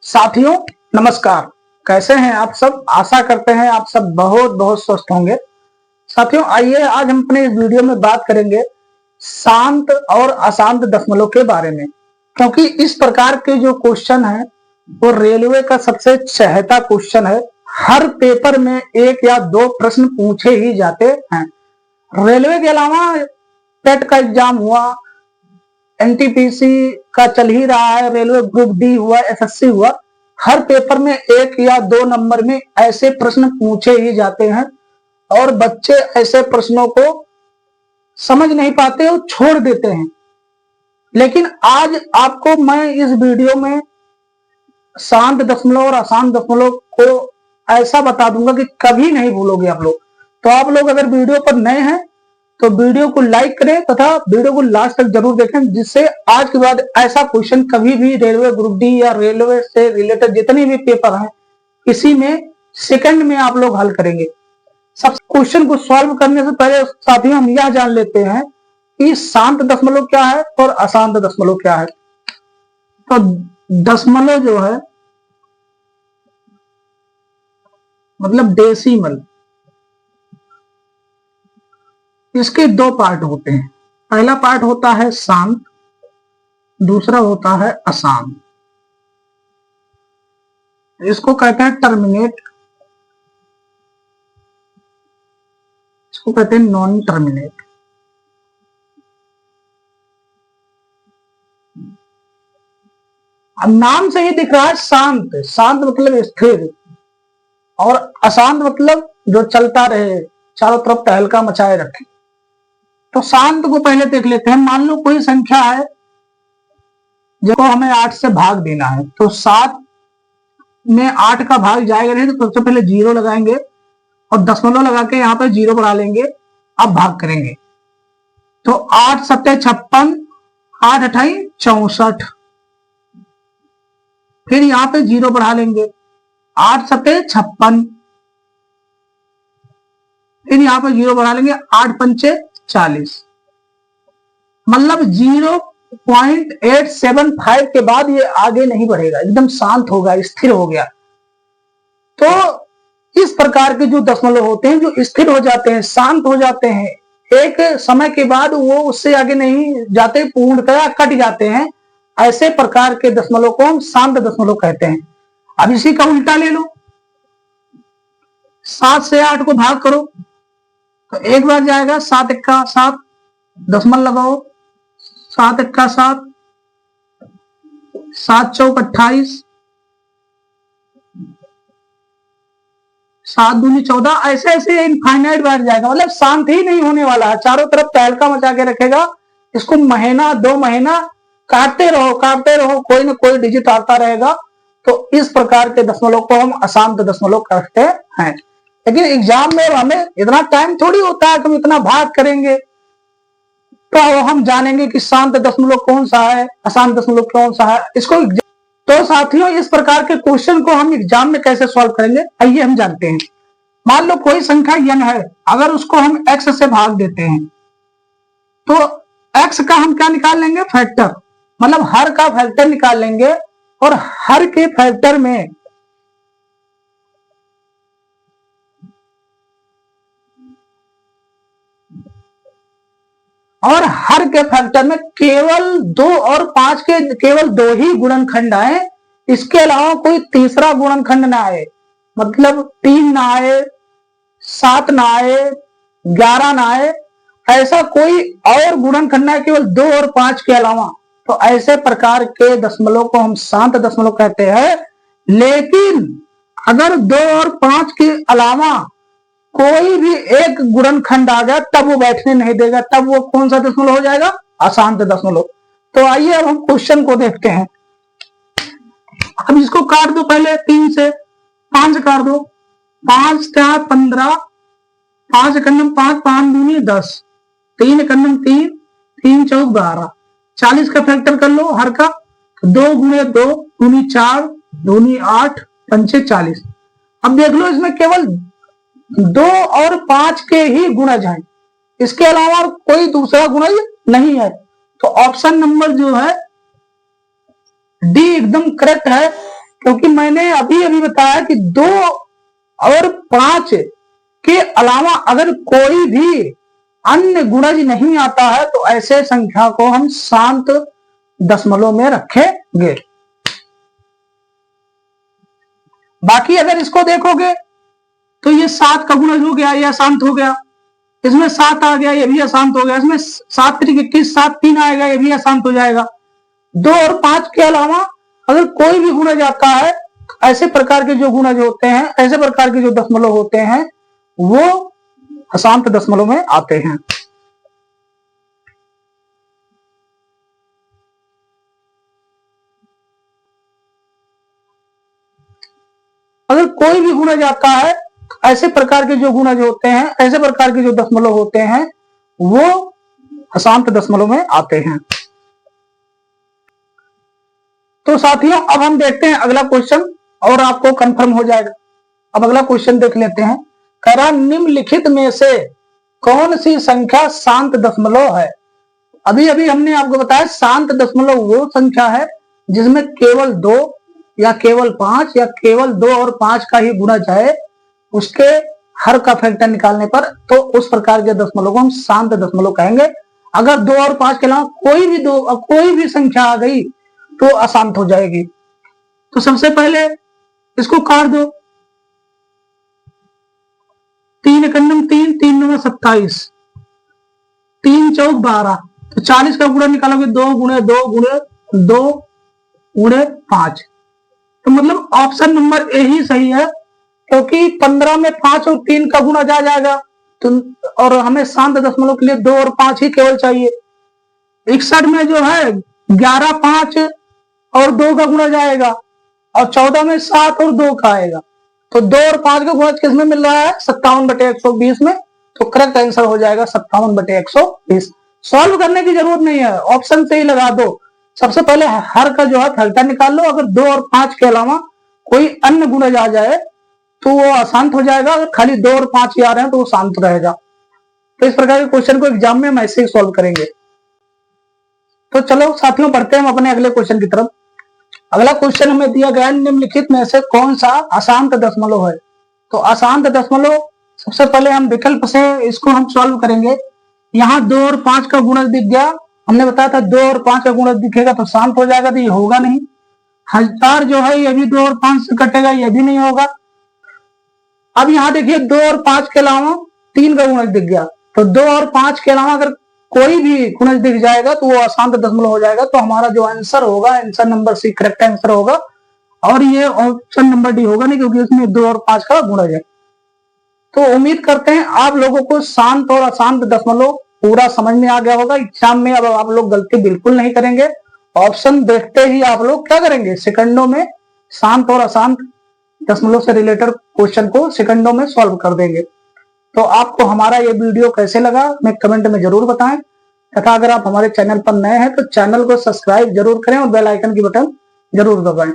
साथियों नमस्कार। कैसे हैं आप सब? आशा करते हैं आप सब बहुत बहुत स्वस्थ होंगे। साथियों आइए आज हम अपने इस वीडियो में बात करेंगे शांत और अशांत दशमलव के बारे में, क्योंकि इस प्रकार के जो क्वेश्चन है वो रेलवे का सबसे चहेता क्वेश्चन है। हर पेपर में एक या दो प्रश्न पूछे ही जाते हैं। रेलवे के अलावा टेट का एग्जाम हुआ, एनटीपीसी का चल ही रहा है, रेलवे ग्रुप डी हुआ, एसएससी हुआ, हर पेपर में एक या दो नंबर में ऐसे प्रश्न पूछे ही जाते हैं और बच्चे ऐसे प्रश्नों को समझ नहीं पाते और छोड़ देते हैं। लेकिन आज आपको मैं इस वीडियो में शांत दशमलव और अशांत दशमलव को ऐसा बता दूंगा कि कभी नहीं भूलोगे आप लोग। तो आप लोग अगर वीडियो पर नए हैं तो वीडियो को लाइक करें तथा वीडियो को लास्ट तक जरूर देखें, जिससे आज के बाद ऐसा क्वेश्चन कभी भी रेलवे ग्रुप डी या रेलवे से रिलेटेड जितने भी पेपर हैं इसी में सेकंड में आप लोग हल करेंगे। सब क्वेश्चन को सॉल्व करने से पहले साथियों हम यह जान लेते हैं कि शांत दशमलव क्या है और अशांत दशमलव क्या है। तो दशमलव जो है मतलब डेसिमल, इसके दो पार्ट होते हैं। पहला पार्ट होता है शांत, दूसरा होता है अशांत। इसको कहते हैं टर्मिनेट, इसको कहते हैं नॉन टर्मिनेट। अब नाम से ही दिख रहा है शांत, शांत मतलब स्थिर, और अशांत मतलब जो चलता रहे, चारों तरफ तहलका मचाए रखे। तो शांत को पहले देख लेते हैं। मान लो कोई संख्या है जिसको हमें 8 से भाग देना है, तो 7 में 8 का भाग जाएगा नहीं, तो सबसे पहले 0 लगाएंगे और दशमलव लगा के यहाँ पे 0 बढ़ा लेंगे। अब भाग करेंगे तो 8 सत्ते 56, 8 अठाई 64, फिर यहाँ पे 0 बढ़ा लेंगे, 8 सत्ते 56, फिर यहाँ पे 0 बढ़ा लेंगे, 8 पंचे 40, मतलब 0.875 के बाद ये आगे नहीं बढ़ेगा, एकदम शांत होगा, स्थिर हो गया। तो इस प्रकार के जो दशमलव होते हैं जो स्थिर हो जाते हैं, शांत हो जाते हैं, एक समय के बाद वो उससे आगे नहीं जाते, पूर्णतया कट जाते हैं, ऐसे प्रकार के दशमलव को हम शांत दशमलव कहते हैं। अब इसी का उल्टा ले लो, 7 से 8 को भाग करो तो एक बार जाएगा 7 एक्का 7, दशमलव लगाओ, 7 एक्का 7, 7 चौक 28, 7 दूनी 14, ऐसे ऐसे इनफाइनाइट बार जाएगा। मतलब शांत ही नहीं होने वाला है, चारों तरफ तहलका मचा के रखेगा। इसको महीना 2 महीना काटते रहो, कोई ना कोई डिजिट आता रहेगा। तो इस प्रकार के दशमलव को हम अशांत दशमलव कहते हैं। लेकिन एग्जाम में हमें इतना टाइम थोड़ी होता है कि हम इतना भाग करेंगे, तो हम जानेंगे कि शांत दशमलव कौन सा है, अशांत दशमलव कौन सा है इसको। तो साथियों इस प्रकार के क्वेश्चन को हम एग्जाम में कैसे सॉल्व करेंगे आइए हम जानते हैं। मान लो कोई संख्या n है, अगर उसको हम x से भाग देते हैं तो x का हम क्या निकाल लेंगे? फैक्टर, मतलब हर का फैक्टर निकाल लेंगे और हर के फैक्टर में केवल 2 और 5 के केवल 2 ही गुणनखंड आए, इसके अलावा कोई तीसरा गुणनखंड ना आए, मतलब 3 ना आए, 7 ना आए, 11 ना आए, ऐसा कोई और गुणनखंड ना, केवल 2 और 5 के अलावा। तो ऐसे प्रकार के दशमलव को हम शांत दशमलव कहते हैं। लेकिन अगर 2 और 5 के अलावा कोई भी एक गुणनखंड आ गया तब वो बैठने नहीं देगा, तब वो कौन सा दशमलव हो जाएगा? अशांत दशमलव। तो आइए अब हम क्वेश्चन को देखते हैं। अब इसको काट दो, पहले 3 से 5 काट दो, 5 4 15, 5 एकन्नम 5, 5 दूनी 10, 3 एकन्नम 3, 3 चौक 12, 40 का फैक्टर कर लो हर का, 2 गुणे 2 दूनी 4, दूनी 8, पंचे 40। अब देख लो इसमें केवल 2 और 5 के ही गुणज हैं, इसके अलावा कोई दूसरा गुणज नहीं है। तो ऑप्शन नंबर जो है डी एकदम करेक्ट है क्योंकि मैंने अभी अभी बताया कि 2 और 5 के अलावा अगर कोई भी अन्य गुणज नहीं आता है तो ऐसे संख्या को हम शांत दशमलव में रखेंगे। बाकी अगर इसको देखोगे तो ये 7 का गुणज हो गया, यह अशांत हो गया, इसमें 7 आ गया, ये भी अशांत हो गया, इसमें 7 3 21 7 3 आएगा, ये भी अशांत हो जाएगा। 2 और 5 के अलावा अगर कोई भी गुणज आता है, ऐसे प्रकार के जो गुणज होते हैं, ऐसे प्रकार के जो दशमलव होते हैं वो अशांत दशमलव में आते हैं। अगर कोई भी गुणज आता है, ऐसे प्रकार के जो गुणज होते हैं, ऐसे प्रकार के जो दशमलव होते हैं वो अशांत दशमलव में आते हैं। तो साथियों अब हम देखते हैं अगला क्वेश्चन और आपको कंफर्म हो जाएगा। अब अगला क्वेश्चन देख लेते हैं। कह रहा निम्नलिखित में से कौन सी संख्या शांत दशमलव है। अभी अभी हमने आपको बताया शांत दशमलव वो संख्या है जिसमें केवल 2 या केवल 5 या केवल 2 और 5 का ही गुणज है, उसके हर का फैक्टर निकालने पर, तो उस प्रकार के दशमलव को हम शांत दशमलव कहेंगे। अगर 2 और 5 के अलावा कोई भी संख्या आ गई तो अशांत हो जाएगी। तो सबसे पहले इसको काट दो, 3 एकम 3, 3 9 27, 3 चौक 12, तो 40 का गुणा निकालोगे 2 गुणे 2 गुणे 2 गुणे 5, तो मतलब ऑप्शन नंबर ए ही सही है, क्योंकि 15 में 5 और 3 का गुणा जा जाएगा तो, और हमें शांत दशमलव के लिए 2 और 5 ही केवल चाहिए। 61 में जो है 11 5 और 2 का गुणा जाएगा, और 14 में 7 और 2 का आएगा, तो 2 और 5 का गुणा किसमें मिल रहा है 57/120 में, तो करेक्ट आंसर हो जाएगा 57/120। सॉल्व करने की जरूरत नहीं है, ऑप्शन से ही लगा दो। सबसे पहले हर का जो है फैक्टर निकाल लो, अगर 2 और 5 के अलावा कोई अन्य गुणज आ जाए तो वो अशांत हो जाएगा, अगर खाली 2 और 5 ही आ रहे हैं तो वो शांत रहेगा। तो इस प्रकार के क्वेश्चन को एग्जाम में हम ऐसे ही सॉल्व करेंगे। तो चलो साथियों बढ़ते हैं हम अपने अगले क्वेश्चन की तरफ। अगला क्वेश्चन हमें दिया गया निम्नलिखित में से कौन सा अशांत दशमलव है। तो अशांत दशमलव सबसे पहले हम विकल्प से इसको हम सॉल्व करेंगे। यहाँ 2 और 5 का गुणज दिख गया, हमने बताया था 2 और 5 का गुणज दिखेगा तो शांत हो जाएगा, तो ये होगा नहीं। 1000 जो है ये भी 2 और 5 से कटेगा, ये भी नहीं होगा। अब यहाँ देखिए 2 और 5 के अलावा 3 का गुणज दिख गया, तो 2 और 5 के अलावा अगर कोई भी गुणज दिख जाएगा तो वो अशांत दशमलव हो जाएगा। तो हमारा जो आंसर होगा answer number C correct answer होगा, और ये ऑप्शन नंबर डी होगा नहीं, क्योंकि इसमें 2 और 5 का गुणज है। तो उम्मीद करते हैं आप लोगों को शांत और अशांत दशमलव पूरा समझ में आ गया होगा। एग्जाम में अब आप लोग गलती बिल्कुल नहीं करेंगे, ऑप्शन देखते ही आप लोग क्या करेंगे, सेकंडों में शांत और अशांत दशमलव से रिलेटेड क्वेश्चन को सेकंडों में सॉल्व कर देंगे। तो आपको हमारा ये वीडियो कैसे लगा हमें कमेंट में जरूर बताएं, तथा अगर आप हमारे चैनल पर नए हैं तो चैनल को सब्सक्राइब जरूर करें और बेल आइकन की बटन जरूर दबाएं।